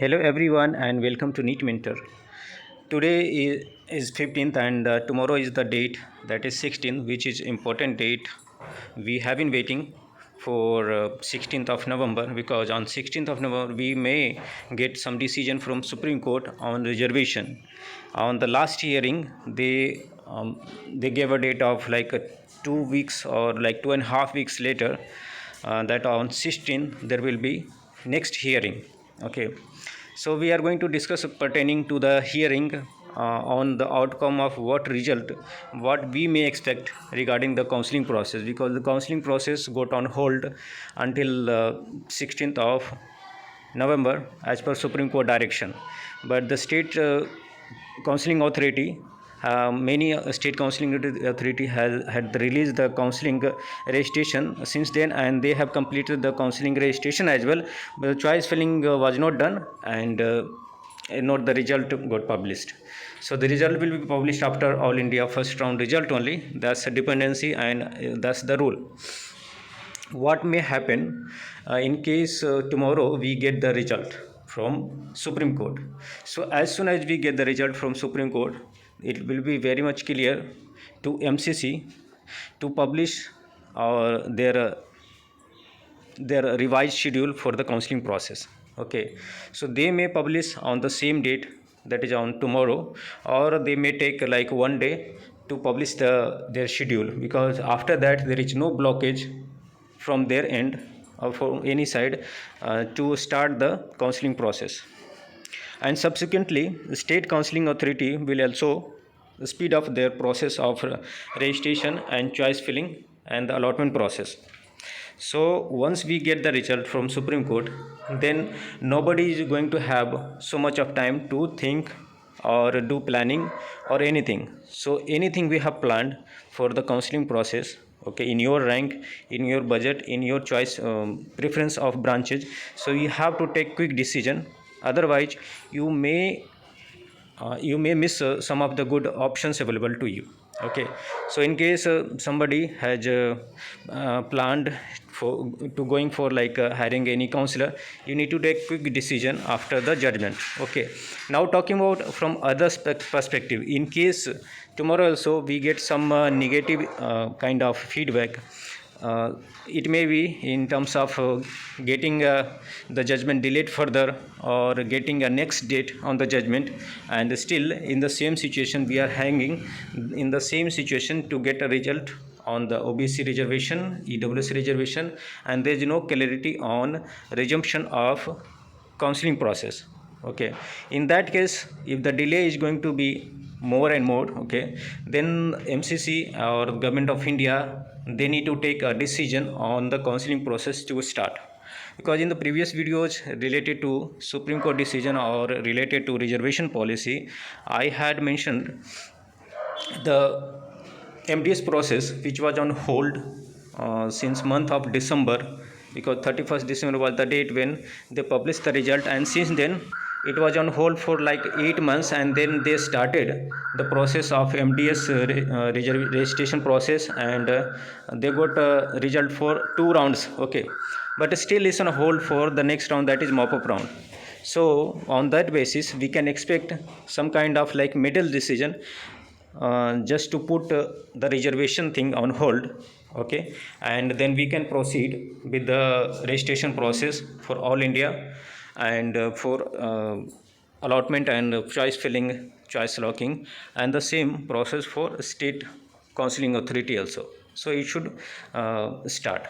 Hello everyone and welcome to Neat Mentor. Today is 15th and tomorrow is the date that is 16th, which is important date. We have been waiting for 16th of November because on 16th of November we may get some decision from Supreme Court on reservation. On the last hearing they gave a date of like 2 weeks or like 2.5 weeks later, that on 16th there will be next hearing. Okay, so we are going to discuss pertaining to the hearing on the outcome of what we may expect regarding the counseling process, because the counseling process got on hold until 16th of November as per Supreme Court direction. But the state counseling authority, many state counseling authority has had released the counseling registration since then, and they have completed the counseling registration as well. But the choice filling was not done, and not the result got published. So the result will be published after All India first round result only. That's a dependency, and that's the rule. What may happen in case tomorrow we get the result from Supreme Court? So as soon as we get the result from Supreme Court, it will be very much clear to MCC to publish their revised schedule for the counseling process. Okay, so they may publish on the same date, that is on tomorrow, or they may take like one day to publish their schedule, because after that there is no blockage from their end or from any side to start the counseling process. And subsequently the state counseling authority will also speed up their process of registration and choice filling and the allotment process. So once we get the result from Supreme Court, then nobody is going to have so much of time to think or do planning or anything. So anything we have planned for the counseling process, okay, in your rank, in your budget, in your choice, preference of branches, so you have to take quick decision. Otherwise you may miss some of the good options available to you. Okay, so in case somebody has planned to going for like hiring any counselor, you need to take quick decision after the judgment. Okay, now talking about from other perspective, in case tomorrow also we get some negative kind of feedback, it may be in terms of getting the judgment delayed further, or getting a next date on the judgment, and still in the same situation we are hanging in the same situation to get a result on the OBC reservation, EWS reservation, and there is no clarity on resumption of counseling process. Okay, in that case, if the delay is going to be more and more, okay, then MCC or government of India, they need to take a decision on the counseling process to start. Because in the previous videos related to Supreme Court decision or related to reservation policy, I had mentioned the MDS process, which was on hold since month of December, because 31st December was the date when they published the result, and since then it was on hold for like 8 months, and then they started the process of MDS registration process, and they got a result for 2 rounds. Okay, but still it's on hold for the next round, that is mop-up round. So on that basis we can expect some kind of like middle decision, just to put the reservation thing on hold. Okay, and then we can proceed with the registration process for All India, and for allotment and choice filling, choice locking, and the same process for state counseling authority also. So it should start.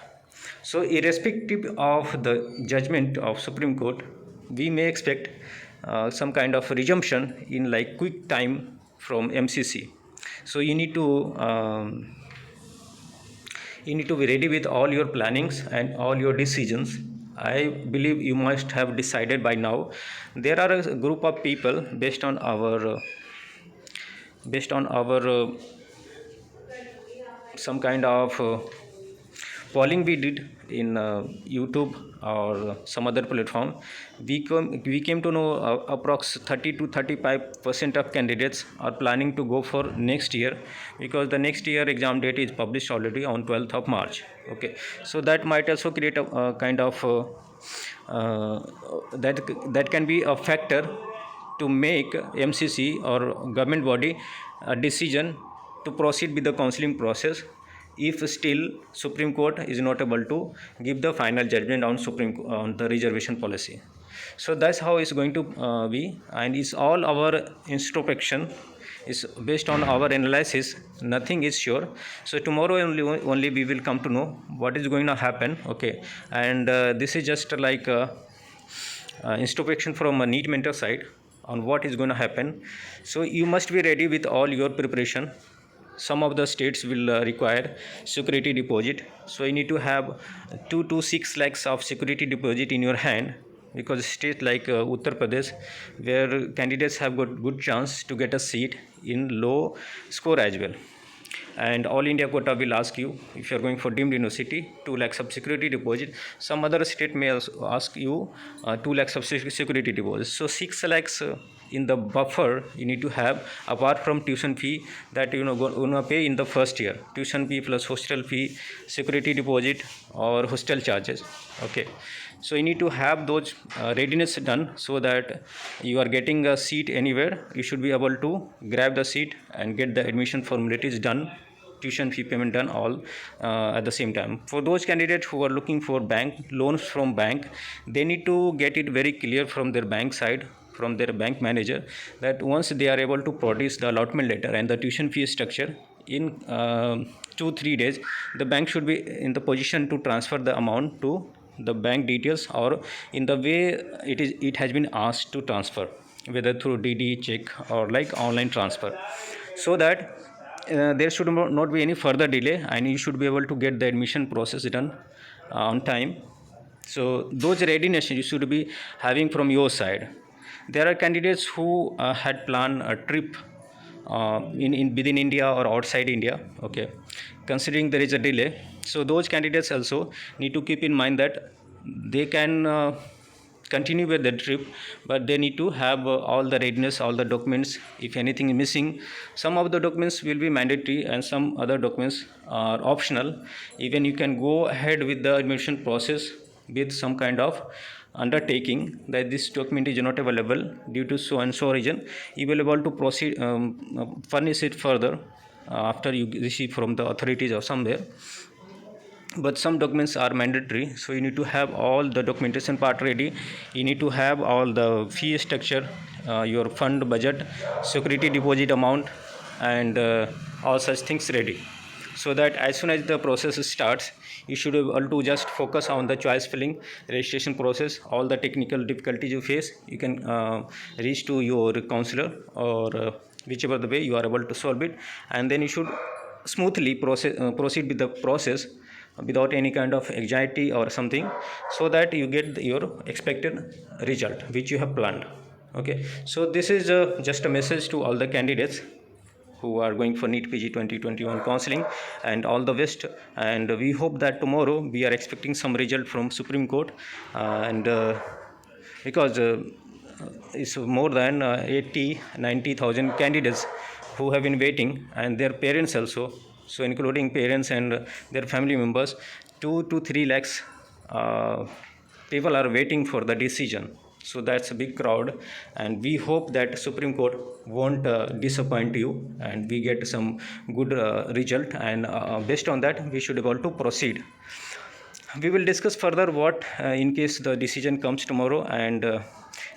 So irrespective of the judgment of Supreme Court, we may expect some kind of resumption in like quick time from MCC. So you need to be ready with all your plannings and all your decisions. I believe you must have decided by now. There are a group of people based on our some kind of polling we did in YouTube or some other platform. We came to know approx 30 to 35% of candidates are planning to go for next year, because the next year exam date is published already on 12th of March. Okay, so that might also create a kind of that can be a factor to make MCC or government body a decision to proceed with the counseling process if still Supreme Court is not able to give the final judgment on the reservation policy. So that's how it's going to be, and it's all our introspection is based on our analysis. Nothing is sure. So tomorrow only we will come to know what is going to happen. Okay, and this is just like introspection from a NEET mentor side on what is going to happen. So you must be ready with all your preparation. Some of the states will require security deposit, so you need to have 2 to 6 lakhs of security deposit in your hand, because state like Uttar Pradesh, where candidates have got good chance to get a seat in low score as well. And all India quota will ask you, if you are going for deemed university, 2 lakhs of security deposit. Some other state may also ask you 2 lakhs of security deposit. So 6 lakhs in the buffer you need to have, apart from tuition fee that gonna pay in the first year, tuition fee plus hostel fee, security deposit or hostel charges. Okay, so you need to have those readiness done, so that you are getting a seat anywhere, you should be able to grab the seat and get the admission formalities done, tuition fee payment done, all at the same time. For those candidates who are looking for bank loans from bank, they need to get it very clear from their bank side, from their bank manager, that once they are able to produce the allotment letter and the tuition fee structure in 2-3 days, the bank should be in the position to transfer the amount to the bank details, or in the way it has been asked to transfer, whether through DD, check, or like online transfer, so that there should not be any further delay, and you should be able to get the admission process done on time. So those readiness you should be having from your side. There are candidates who had planned a trip in within India or outside India. Okay, considering there is a delay, so those candidates also need to keep in mind that they can continue with the trip, but they need to have all the readiness, all the documents. If anything is missing, some of the documents will be mandatory and some other documents are optional. Even you can go ahead with the admission process with some kind of undertaking that this document is not available due to so and so reason. You will be able to proceed, furnish it further after you receive from the authorities or somewhere. But some documents are mandatory, so you need to have all the documentation part ready. You need to have all the fee structure, your fund budget, security deposit amount, and all such things ready, so that as soon as the process starts, you should be able to just focus on the choice filling, registration process. All the technical difficulties you face, you can reach to your counselor, or whichever the way you are able to solve it, and then you should smoothly proceed with the process without any kind of anxiety or something, so that you get your expected result which you have planned. Okay, so this is just a message to all the candidates who are going for NEET PG 2021 counseling, and all the best. And we hope that tomorrow we are expecting some result from Supreme Court, and because it's more than 80-90,000 candidates who have been waiting, and their parents also, so including parents and their family members, 2 to 3 lakhs people are waiting for the decision. So that's a big crowd, and we hope that Supreme Court won't disappoint you, and we get some good result, and based on that we should be able to proceed. We will discuss further what in case the decision comes tomorrow and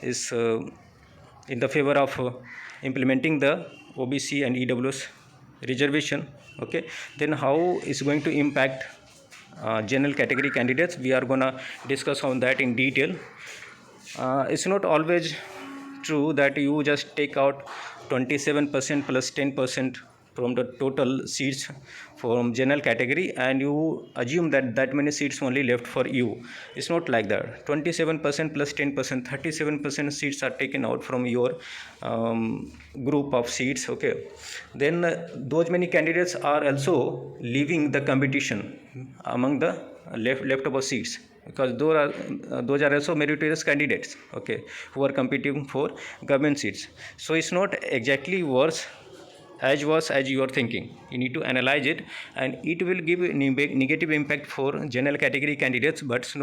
is in the favor of implementing the OBC and EWS reservation. Okay, then how is going to impact general category candidates. We are gonna discuss on that in detail. It's not always true that you just take out 27% plus 10% from the total seats from general category and you assume that that many seats only left for you. It's not like that. 27% plus 10%, 37% seats are taken out from your group of seats. Okay, then those many candidates are also leaving the competition among the leftover seats, because those are also meritorious candidates, okay, who are competing for government seats. So it's not exactly worse as worse as you are thinking. You need to analyze it, and it will give negative impact for general category candidates, but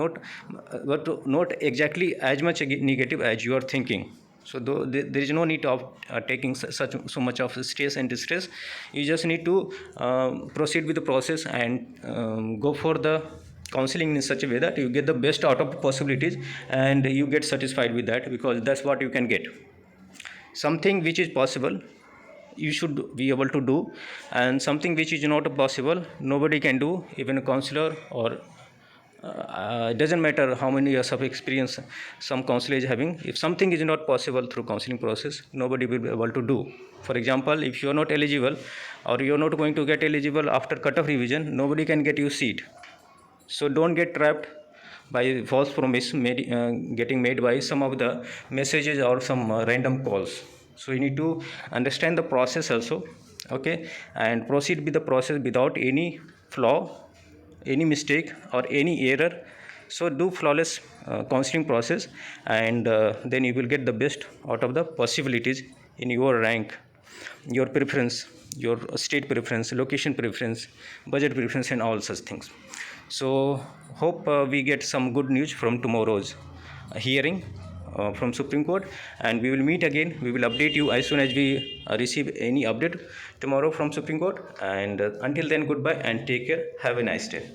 not exactly as much negative as you are thinking. So though there is no need of taking so much of stress and distress. You just need to proceed with the process and go for the counseling in such a way that you get the best out of possibilities and you get satisfied with that, because that's what you can get. Something which is possible you should be able to do, and something which is not possible nobody can do, even a counselor, or it doesn't matter how many years of experience some counselor is having. If something is not possible through counseling process, nobody will be able to do. For example, if you are not eligible, or you are not going to get eligible after cut-off revision, nobody can get you seat. So don't get trapped by false promise getting made by some of the messages or some random calls. So you need to understand the process also, okay, and proceed with the process without any flaw, any mistake, or any error. So do flawless counseling process, and then you will get the best out of the possibilities in your rank, your preference, your state preference, location preference, budget preference, and all such things. So hope we get some good news from tomorrow's hearing from Supreme Court, and we will meet again. We will update you as soon as we receive any update tomorrow from Supreme Court. And until then, goodbye and take care. Have a nice day.